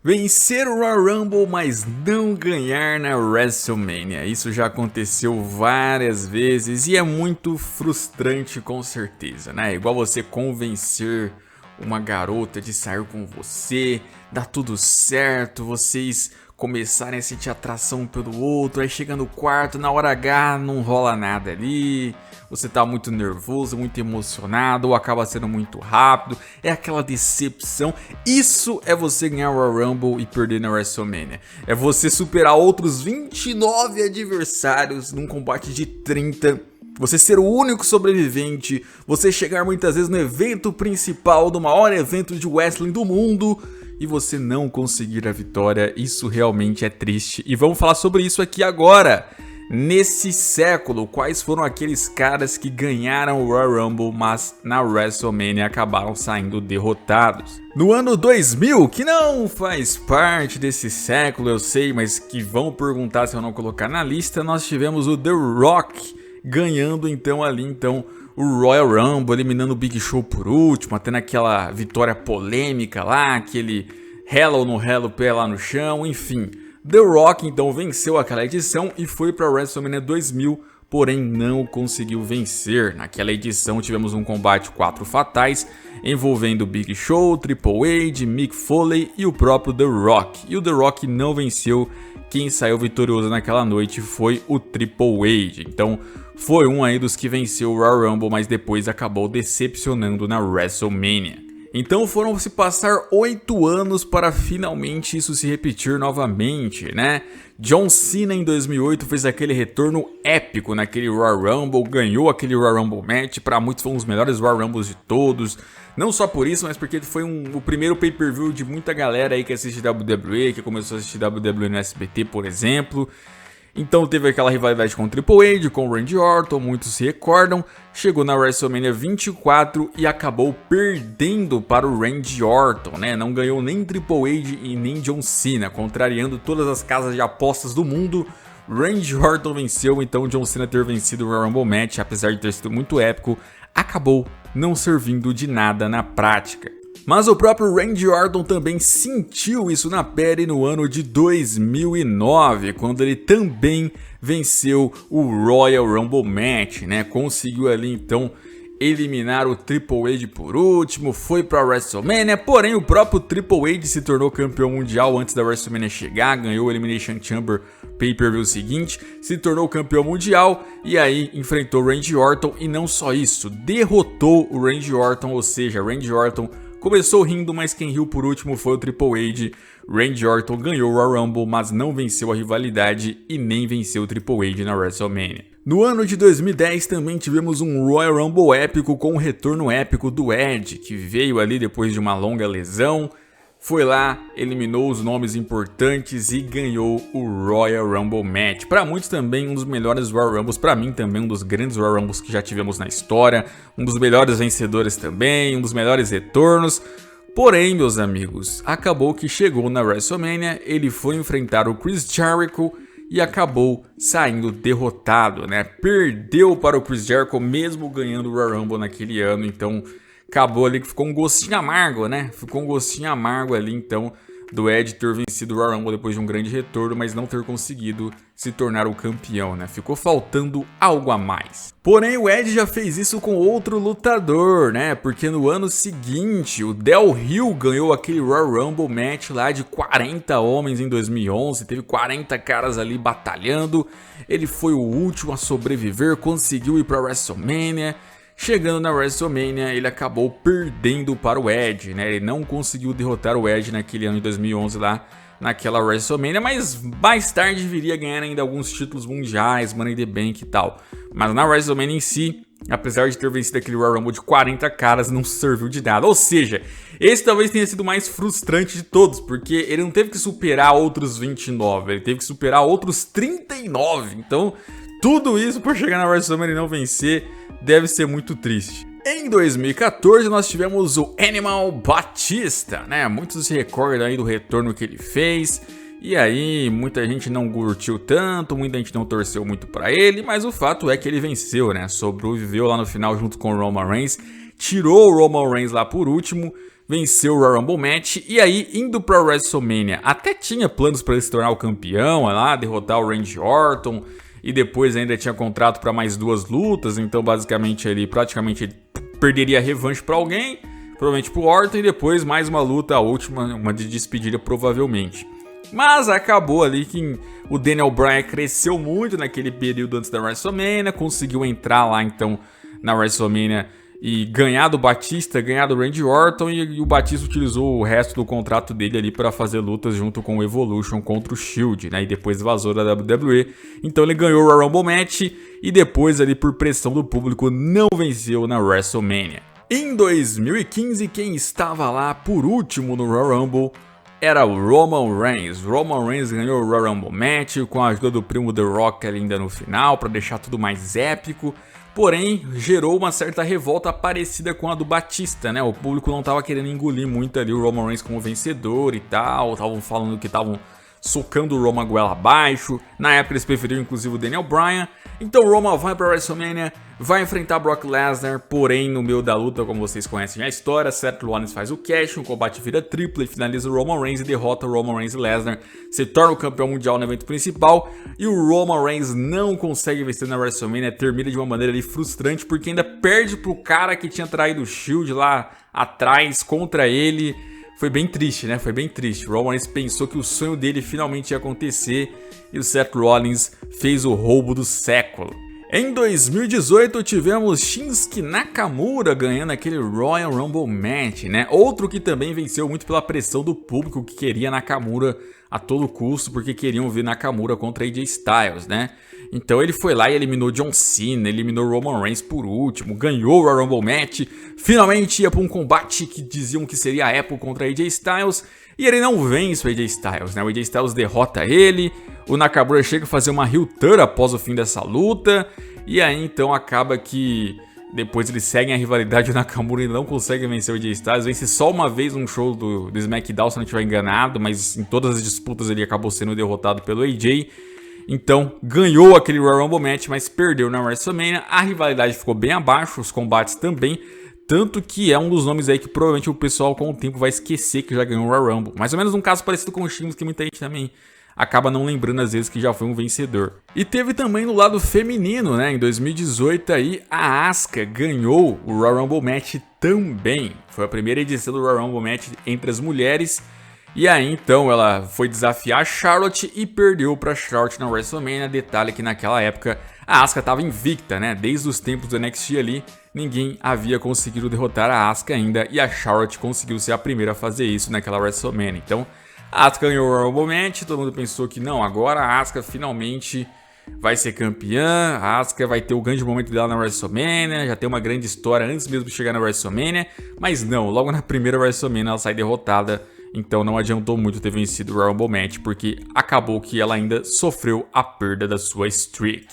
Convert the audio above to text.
Vencer o Royal Rumble, mas não ganhar na WrestleMania. Isso já aconteceu várias vezes e é muito frustrante com certeza, né? Igual você convencer uma garota de sair com você, dá tudo certo, vocês começarem a sentir atração um pelo outro, aí chega no quarto, na hora H não rola nada ali, você tá muito nervoso, muito emocionado, ou acaba sendo muito rápido, é aquela decepção. Isso é você ganhar o Royal Rumble e perder na WrestleMania. É você superar outros 29 adversários num combate de 30. Você ser o único sobrevivente, você chegar muitas vezes no evento principal do maior evento de wrestling do mundo e você não conseguir a vitória. Isso realmente é triste e vamos falar sobre isso aqui agora. Nesse século, quais foram aqueles caras que ganharam o Royal Rumble, mas na WrestleMania acabaram saindo derrotados? No ano 2000, que não faz parte desse século, eu sei, mas que vão perguntar se eu não colocar na lista, nós tivemos o The Rock ganhando o Royal Rumble, eliminando o Big Show por último, até naquela vitória polêmica lá, aquele Hell ou no Hell, o pé lá no chão, enfim. The Rock então venceu aquela edição e foi para a WrestleMania 2000, porém não conseguiu vencer. Naquela edição tivemos um combate 4 fatais, envolvendo Big Show, Triple H, Mick Foley e o próprio The Rock. E o The Rock não venceu, quem saiu vitorioso naquela noite foi o Triple H. Então foi um aí dos que venceu o Royal Rumble, mas depois acabou decepcionando na WrestleMania. Então foram se passar 8 anos para finalmente isso se repetir novamente, né? John Cena em 2008 fez aquele retorno épico naquele Royal Rumble, ganhou aquele Royal Rumble match, para muitos foi um dos melhores Royal Rumbles de todos. Não só por isso, mas porque foi o primeiro pay-per-view de muita galera aí que assiste WWE, que começou a assistir WWE no SBT, por exemplo. Então teve aquela rivalidade com o Triple H, com o Randy Orton, muitos se recordam. Chegou na WrestleMania 24 e acabou perdendo para o Randy Orton, né? Não ganhou nem Triple H e nem John Cena, contrariando todas as casas de apostas do mundo. Randy Orton venceu, então John Cena ter vencido o Royal Rumble match, apesar de ter sido muito épico, acabou não servindo de nada na prática. Mas o próprio Randy Orton também sentiu isso na pele no ano de 2009, quando ele também venceu o Royal Rumble Match, né? Conseguiu ali então eliminar o Triple H por último, foi para a WrestleMania, porém o próprio Triple H se tornou campeão mundial antes da WrestleMania chegar, ganhou o Elimination Chamber pay-per-view seguinte, se tornou campeão mundial e aí enfrentou o Randy Orton e não só isso, derrotou o Randy Orton, ou seja, Randy Orton começou rindo, mas quem riu por último foi o Triple H. Randy Orton ganhou o Royal Rumble, mas não venceu a rivalidade e nem venceu o Triple H na WrestleMania. No ano de 2010 também tivemos um Royal Rumble épico com o retorno épico do Edge, que veio ali depois de uma longa lesão. Foi lá, eliminou os nomes importantes e ganhou o Royal Rumble Match. Para muitos também um dos melhores Royal Rumbles, para mim também um dos grandes Royal Rumbles que já tivemos na história, um dos melhores vencedores também, um dos melhores retornos. Porém, meus amigos, acabou que chegou na WrestleMania, ele foi enfrentar o Chris Jericho e acabou saindo derrotado, né? Perdeu para o Chris Jericho mesmo ganhando o Royal Rumble naquele ano, então acabou ali que ficou um gostinho amargo, né? Ficou um gostinho amargo ali, então, do Edge ter vencido o Royal Rumble depois de um grande retorno, mas não ter conseguido se tornar o campeão, né? Ficou faltando algo a mais. Porém, o Edge já fez isso com outro lutador, né? Porque no ano seguinte, o Del Rio ganhou aquele Royal Rumble match lá de 40 homens em 2011, teve 40 caras ali batalhando, ele foi o último a sobreviver, conseguiu ir pra WrestleMania. Chegando na WrestleMania, ele acabou perdendo para o Edge, né? Ele não conseguiu derrotar o Edge naquele ano de 2011 lá, naquela WrestleMania, mas mais tarde viria a ganhar ainda alguns títulos mundiais, Money in the Bank e tal. Mas na WrestleMania em si, apesar de ter vencido aquele Royal Rumble de 40 caras, não serviu de nada. Ou seja, esse talvez tenha sido o mais frustrante de todos, porque ele não teve que superar outros 29, ele teve que superar outros 39. Então, tudo isso para chegar na WrestleMania e não vencer deve ser muito triste. Em 2014 nós tivemos o Animal Batista, né? Muitos se recordam aí do retorno que ele fez. E aí muita gente não curtiu tanto, muita gente não torceu muito pra ele, mas o fato é que ele venceu, né? Sobreviveu lá no final junto com o Roman Reigns, tirou o Roman Reigns lá por último, venceu o Royal Rumble Match, e aí, indo pra WrestleMania, até tinha planos para ele se tornar o campeão, lá, derrotar o Randy Orton, e depois ainda tinha contrato para mais 2 lutas, então basicamente ele praticamente perderia a revanche para alguém, provavelmente pro Orton, e depois mais uma luta, a última, uma de despedida provavelmente. Mas acabou ali que o Daniel Bryan cresceu muito naquele período antes da WrestleMania, conseguiu entrar lá então na WrestleMania e ganhar do Batista, ganhar do Randy Orton, e o Batista utilizou o resto do contrato dele ali para fazer lutas junto com o Evolution contra o Shield, né? E depois vazou da WWE. Então ele ganhou o Royal Rumble Match e depois ali por pressão do público não venceu na WrestleMania. Em 2015, quem estava lá por último no Royal Rumble era o Roman Reigns. Roman Reigns ganhou o Royal Rumble Match com a ajuda do primo The Rock ali ainda no final para deixar tudo mais épico. Porém, gerou uma certa revolta parecida com a do Batista, né? O público não estava querendo engolir muito ali o Roman Reigns como vencedor e tal. Estavam falando que estavam socando o Roman goela abaixo. Na época eles preferiram inclusive o Daniel Bryan. Então o Roman vai para a WrestleMania, vai enfrentar Brock Lesnar, porém no meio da luta, como vocês conhecem a história, Seth Rollins faz o cash, o combate vira tripla e finaliza o Roman Reigns e derrota o Roman Reigns e Lesnar, se torna o campeão mundial no evento principal, e o Roman Reigns não consegue vencer na WrestleMania, termina de uma maneira ali frustrante, porque ainda perde pro cara que tinha traído o Shield lá atrás contra ele. Foi bem triste, né? Foi bem triste. O Roman Reigns pensou que o sonho dele finalmente ia acontecer e o Seth Rollins fez o roubo do século. Em 2018 tivemos Shinsuke Nakamura ganhando aquele Royal Rumble Match, né? Outro que também venceu muito pela pressão do público que queria Nakamura a todo custo, porque queriam ver Nakamura contra AJ Styles, né? Então ele foi lá e eliminou John Cena, eliminou Roman Reigns por último, ganhou o Royal Rumble Match, finalmente ia para um combate que diziam que seria a Apple contra AJ Styles, e ele não vence o AJ Styles, né? O AJ Styles derrota ele, o Nakamura chega a fazer uma heel turn após o fim dessa luta, e aí então acaba que depois eles seguem a rivalidade, o Nakamura e não consegue vencer o AJ Styles, vence só uma vez num show do SmackDown, se não estiver enganado, mas em todas as disputas ele acabou sendo derrotado pelo AJ. Então, ganhou aquele Royal Rumble Match, mas perdeu na WrestleMania. A rivalidade ficou bem abaixo, os combates também. Tanto que é um dos nomes aí que provavelmente o pessoal com o tempo vai esquecer que já ganhou o Royal Rumble. Mais ou menos um caso parecido com o Sheamus, que muita gente também acaba não lembrando às vezes que já foi um vencedor. E teve também no lado feminino, né? Em 2018 aí, a Asuka ganhou o Royal Rumble Match também. Foi a primeira edição do Royal Rumble Match entre as mulheres. E aí então ela foi desafiar a Charlotte e perdeu para Charlotte na WrestleMania. Detalhe que naquela época a Asuka estava invicta, né? Desde os tempos do NXT ali, ninguém havia conseguido derrotar a Asuka ainda, e a Charlotte conseguiu ser a primeira a fazer isso naquela WrestleMania. Então a Asuka ganhou o Royal Rumble Match, todo mundo pensou que não, agora a Asuka finalmente vai ser campeã, a Asuka vai ter o grande momento dela na WrestleMania, já tem uma grande história antes mesmo de chegar na WrestleMania, mas não, logo na primeira WrestleMania ela sai derrotada. Então não adiantou muito ter vencido o Royal Rumble Match, porque acabou que ela ainda sofreu a perda da sua streak.